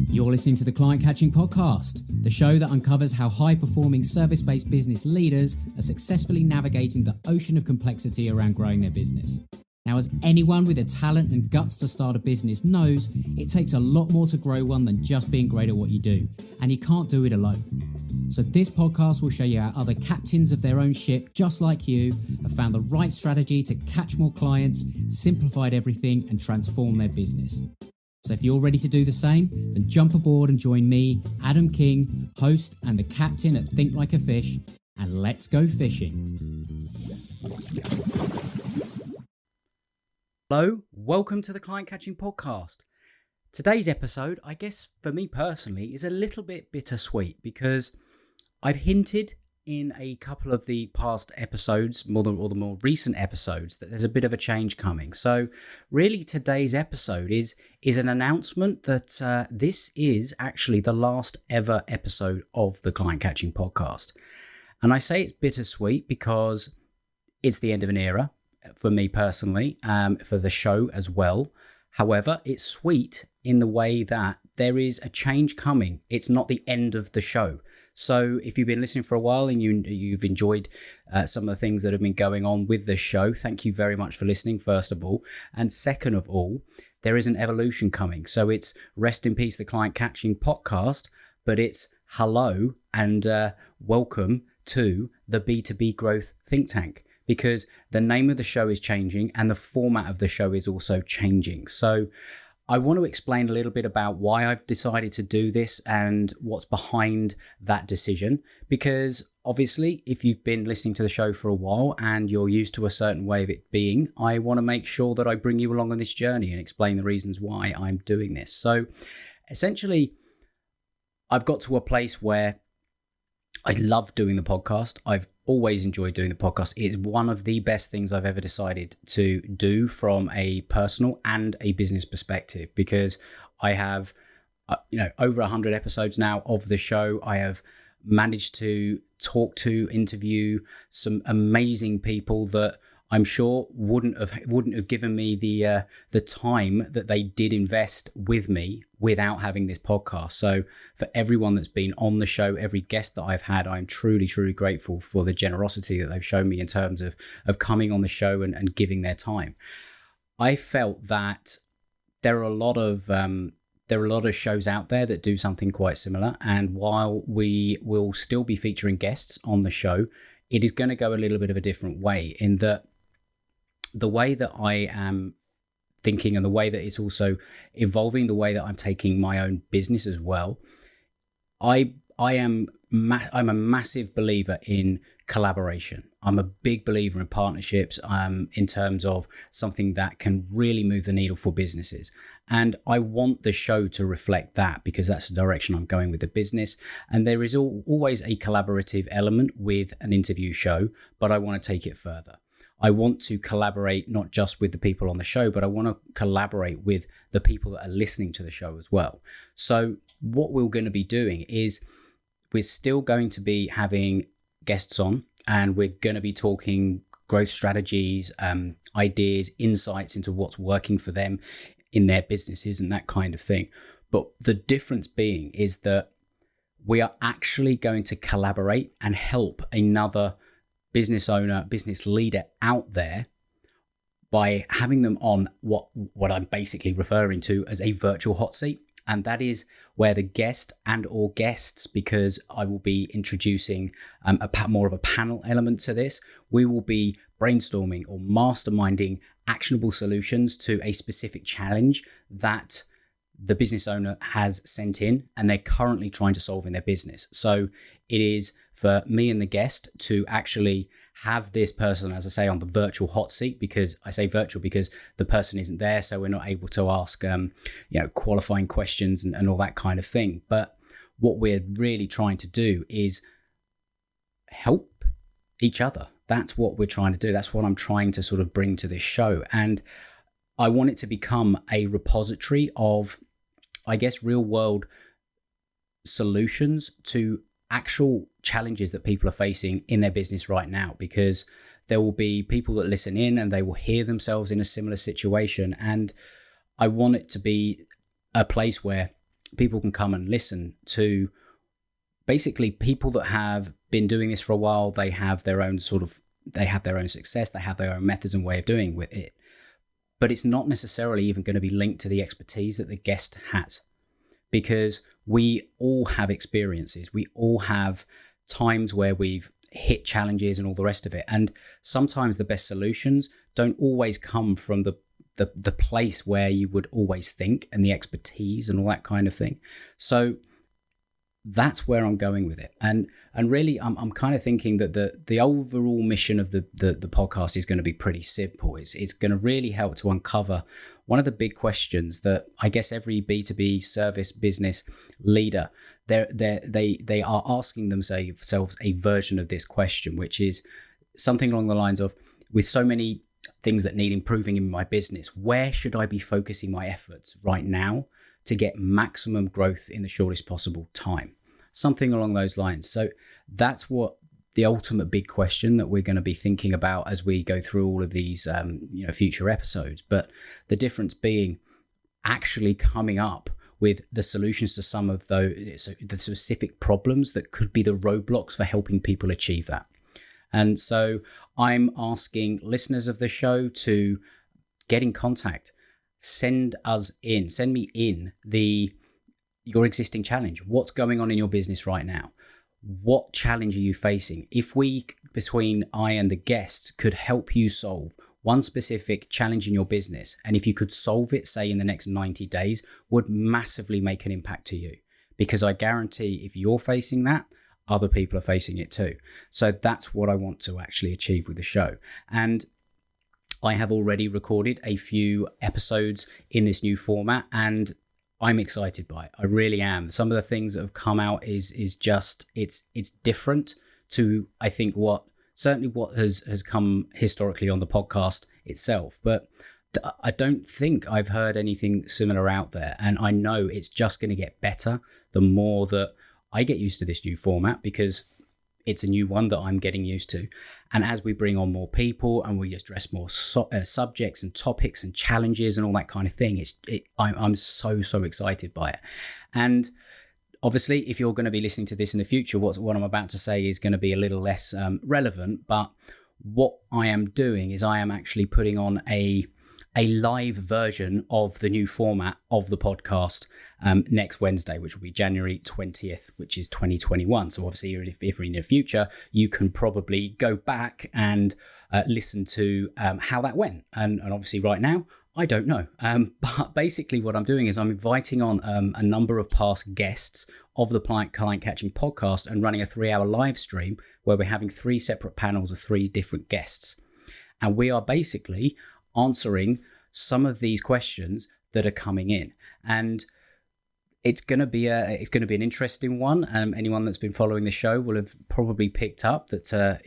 You're listening to the Client Catching Podcast, the show that uncovers how high-performing service-based business leaders are successfully navigating the ocean of complexity around growing their business. Now, as anyone with the talent and guts to start a business knows, it takes a lot more to grow one than just being great at what you do, and you can't do it alone. So this podcast will show you how other captains of their own ship, just like you, have found the right strategy to catch more clients, simplified everything, and transform their business. So if you're ready to do the same, then jump aboard and join me, Adam King, host and the captain at Think Like a Fish, and let's go fishing. Hello, welcome to the Client Catching Podcast. Today's episode, I guess for me personally, is a little bit bittersweet because I've hinted in a couple of the past episodes, the more recent episodes, that there's a bit of a change coming. So really today's episode is an announcement that this is actually the last ever episode of the Client Catching Podcast. And I say it's bittersweet because it's the end of an era for me personally, for the show as well. However, it's sweet in the way that there is a change coming. It's not the end of the show. So if you've been listening for a while and you've enjoyed some of the things that have been going on with the show, thank you very much for listening, first of all. And second of all, there is an evolution coming. So it's Rest in Peace, the Client Catching Podcast, but it's hello and welcome to the B2B Growth Think Tank, because the name of the show is changing and the format of the show is also changing. So I want to explain a little bit about why I've decided to do this and what's behind that decision. Because obviously, if you've been listening to the show for a while and you're used to a certain way of it being, I want to make sure that I bring you along on this journey and explain the reasons why I'm doing this. So essentially, I've got to a place where I love doing the podcast. I've always enjoyed doing the podcast. It's one of the best things I've ever decided to do from a personal and a business perspective, because I have, over 100 episodes now of the show. I have managed to interview some amazing people that I'm sure wouldn't have given me the time that they did invest with me without having this podcast. So for everyone that's been on the show, every guest that I've had, I'm truly, truly grateful for the generosity that they've shown me in terms of coming on the show and giving their time. I felt that there are a lot of shows out there that do something quite similar. And while we will still be featuring guests on the show, it is going to go a little bit of a different way, in that the way that I am thinking and the way that it's also evolving, the way that I'm taking my own business as well. I'm a massive believer in collaboration. I'm a big believer in partnerships in terms of something that can really move the needle for businesses. And I want the show to reflect that, because that's the direction I'm going with the business. And there is always a collaborative element with an interview show, but I want to take it further. I want to collaborate not just with the people on the show, but I want to collaborate with the people that are listening to the show as well. So what we're going to be doing is we're still going to be having guests on, and we're going to be talking growth strategies, ideas, insights into what's working for them in their businesses and that kind of thing. But the difference being is that we are actually going to collaborate and help another business owner, business leader out there by having them on what I'm basically referring to as a virtual hot seat. And that is where the guest and or guests, because I will be introducing more of a panel element to this, we will be brainstorming or masterminding actionable solutions to a specific challenge that the business owner has sent in and they're currently trying to solve in their business. So it is for me and the guest to actually have this person, as I say, on the virtual hot seat, because I say virtual because the person isn't there. So we're not able to ask, qualifying questions and all that kind of thing. But what we're really trying to do is help each other. That's what we're trying to do. That's what I'm trying to sort of bring to this show. And I want it to become a repository of, I guess, real world solutions to actual challenges that people are facing in their business right now, because there will be people that listen in and they will hear themselves in a similar situation. And I want it to be a place where people can come and listen to basically people that have been doing this for a while. They have their own success, they have their own methods and way of doing with it. But it's not necessarily even going to be linked to the expertise that the guest has, because we all have experiences. We all have times where we've hit challenges and all the rest of it. And sometimes the best solutions don't always come from the place where you would always think, and the expertise and all that kind of thing. So that's where I'm going with it. And really, I'm kind of thinking that the overall mission of the podcast is going to be pretty simple. It's going to really help to uncover one of the big questions that I guess every B2B service business leader, they are asking themselves a version of this question, which is something along the lines of, with so many things that need improving in my business, where should I be focusing my efforts right now to get maximum growth in the shortest possible time? Something along those lines. So that's what the ultimate big question that we're going to be thinking about as we go through all of these future episodes. But the difference being actually coming up with the solutions to some of the specific problems that could be the roadblocks for helping people achieve that. And so I'm asking listeners of the show to get in contact. Send me in your existing challenge. What's going on in your business right now? What challenge are you facing? If between I and the guests could help you solve one specific challenge in your business, and if you could solve it, say in the next 90 days, would massively make an impact to you. Because I guarantee if you're facing that, other people are facing it too. So that's what I want to actually achieve with the show. And I have already recorded a few episodes in this new format, and I'm excited by it. I really am. Some of the things that have come out is just, it's different to, I think, what has come historically on the podcast itself. But I don't think I've heard anything similar out there. And I know it's just going to get better the more that I get used to this new format, because it's a new one that I'm getting used to. And as we bring on more people and we address more subjects and topics and challenges and all that kind of thing, I'm so excited by it. And obviously, if you're going to be listening to this in the future, what I'm about to say is going to be a little less relevant. But what I am doing is I am actually putting on a live version of the new format of the podcast next Wednesday, which will be January 20th, which is 2021. So obviously, if you're in the future, you can probably go back and listen to how that went. And obviously right now, I don't know. But basically what I'm doing is I'm inviting on a number of past guests of the Client Catching podcast and running a 3-hour live stream where we're having 3 separate panels of 3 different guests. And we are basically answering some of these questions that are coming in. And it's going to be an interesting one. Anyone that's been following the show will have probably picked up that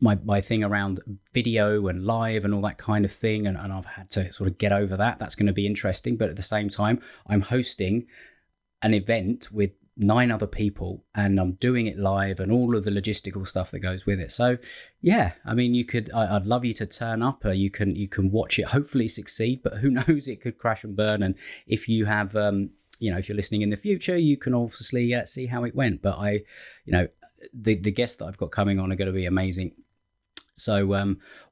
my thing around video and live and all that kind of thing, and I've had to sort of get over that. That's going to be interesting. But at the same time, I'm hosting an event with 9 other people, and I'm doing it live and all of the logistical stuff that goes with it. So yeah, I mean, I'd love you to turn up. You can watch it, hopefully succeed, but who knows, it could crash and burn. And if you have, if you're listening in the future, you can obviously see how it went. But the guests that I've got coming on are going to be amazing. So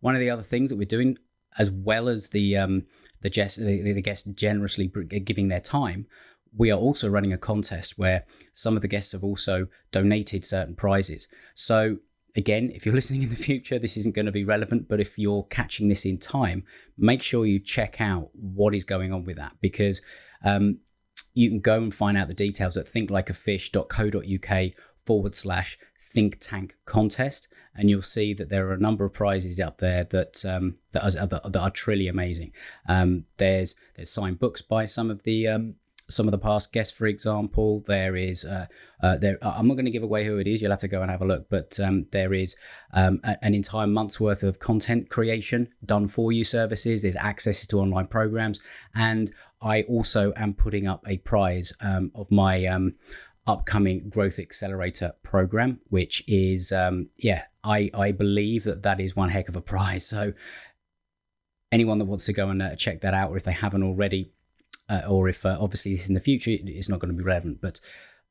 one of the other things that we're doing, as well as the guests generously giving their time, we are also running a contest where some of the guests have also donated certain prizes. So again, if you're listening in the future, this isn't going to be relevant, but if you're catching this in time, make sure you check out what is going on with that, because you can go and find out the details at thinklikeafish.co.uk/think tank contest, and you'll see that there are a number of prizes up there that are truly amazing. There's signed books by some of the past guests, for example. There is I'm not going to give away who it is, you'll have to go and have a look, but there is an entire month's worth of content creation done for you services. There's access to online programs, and I also am putting up a prize of my upcoming Growth Accelerator program, which is I believe that is one heck of a prize. So anyone that wants to go and check that out, or if they haven't already, or if obviously this in the future, it's not going to be relevant, but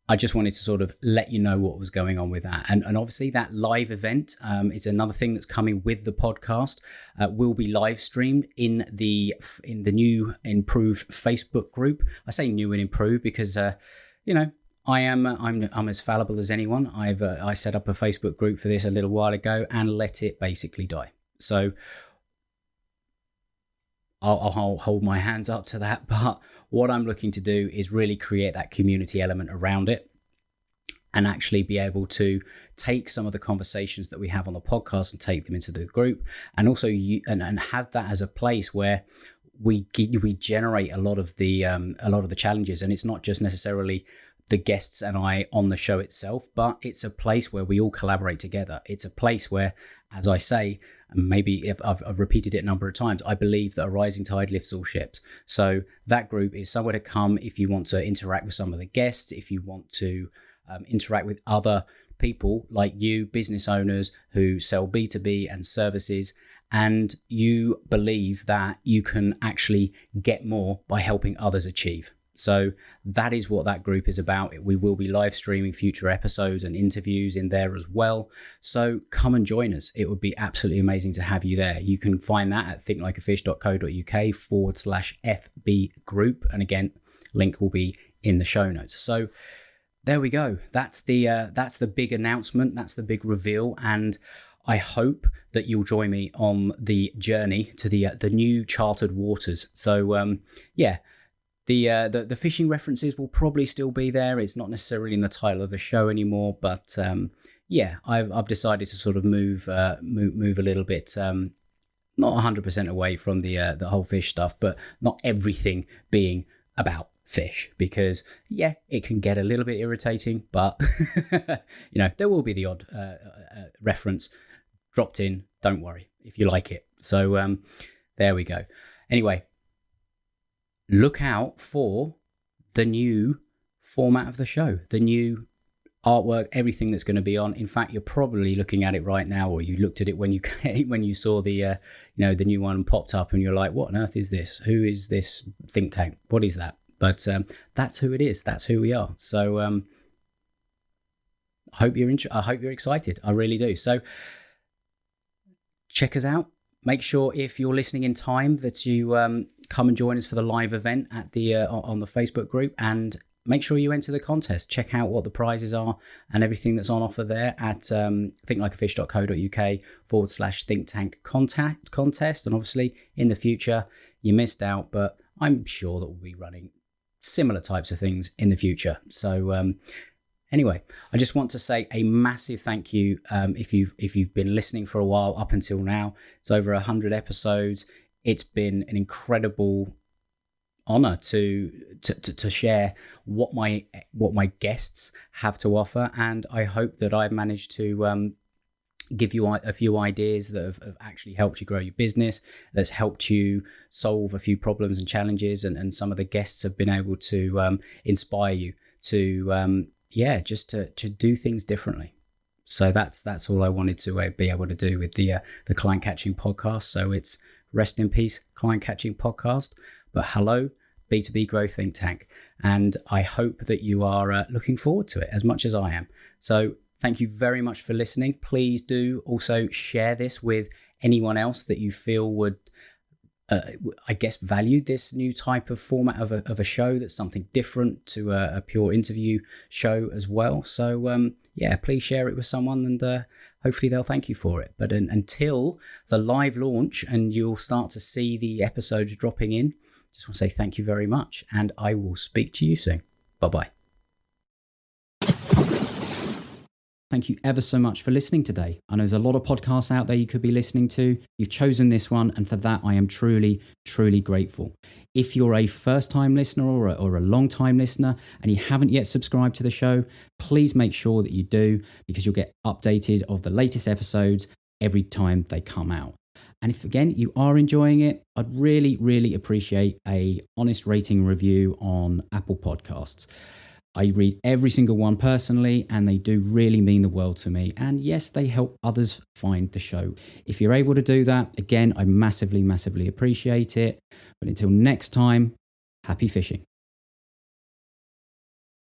I just wanted to sort of let you know what was going on with that. And obviously that live event, it's another thing that's coming with the podcast, will be live streamed in the new improved Facebook group. I say new and improved because, I'm as fallible as anyone. I set up a Facebook group for this a little while ago and let it basically die. So I'll hold my hands up to that, but what I'm looking to do is really create that community element around it and actually be able to take some of the conversations that we have on the podcast and take them into the group, and also and have that as a place where we generate a lot of the challenges. And it's not just necessarily the guests and I on the show itself, but it's a place where we all collaborate together. It's a place where, as I say, and maybe if I've repeated it a number of times, I believe that a rising tide lifts all ships. So that group is somewhere to come if you want to interact with some of the guests, if you want to interact with other people like you, business owners who sell B2B and services, and you believe that you can actually get more by helping others achieve. So that is what that group is about. We will be live streaming future episodes and interviews in there as well. So come and join us. It would be absolutely amazing to have you there. You can find that at thinklikeafish.co.uk/FB group. And again, link will be in the show notes. So there we go. That's the big announcement. That's the big reveal. And I hope that you'll join me on the journey to the new charted waters. So the fishing references will probably still be there. It's not necessarily in the title of the show anymore, but I've decided to sort of move a little bit, not 100% away from the whole fish stuff, but not everything being about fish, because it can get a little bit irritating, but there will be the odd reference dropped in. Don't worry if you like it. So there we go. Anyway, look out for the new format of the show, the new artwork, everything that's going to be on. In fact, you're probably looking at it right now, or you looked at it when you saw the the new one popped up, and you're like, what on earth is this? Who is this think tank? What is that? But that's who it is. That's who we are. So I hope you're excited. I really do. So check us out. Make sure if you're listening in time that you come and join us for the live event at the on the Facebook group, and make sure you enter the contest. Check out what the prizes are and everything that's on offer there at thinklikeafish.co.uk/think tank contest. And obviously in the future, you missed out, but I'm sure that we'll be running similar types of things in the future. So anyway, I just want to say a massive thank you if you've been listening for a while up until now. It's over 100 episodes. It's been an incredible honor to share what my guests have to offer, and I hope that I've managed to give you a few ideas that have actually helped you grow your business, that's helped you solve a few problems and challenges, and some of the guests have been able to inspire you to just to do things differently. So that's all I wanted to be able to do with the Client Catching podcast. So it's rest in peace, Client Catching podcast, but hello, B2B Growth Think Tank. And I hope that you are looking forward to it as much as I am. So thank you very much for listening. Please do also share this with anyone else that you feel would, value this new type of format of a show that's something different to a pure interview show as well. So please share it with someone, and hopefully they'll thank you for it. But until the live launch and you'll start to see the episodes dropping in, just want to say thank you very much, and I will speak to you soon. Bye-bye. Thank you ever so much for listening today. I know there's a lot of podcasts out there you could be listening to. You've chosen this one, and for that, I am truly, truly grateful. If you're a first-time listener or a long-time listener and you haven't yet subscribed to the show, please make sure that you do, because you'll get updated of the latest episodes every time they come out. And if, again, you are enjoying it, I'd really, really appreciate a honest rating review on Apple Podcasts. I read every single one personally, and they do really mean the world to me. And yes, they help others find the show. If you're able to do that, again, I massively, massively appreciate it. But until next time, happy fishing.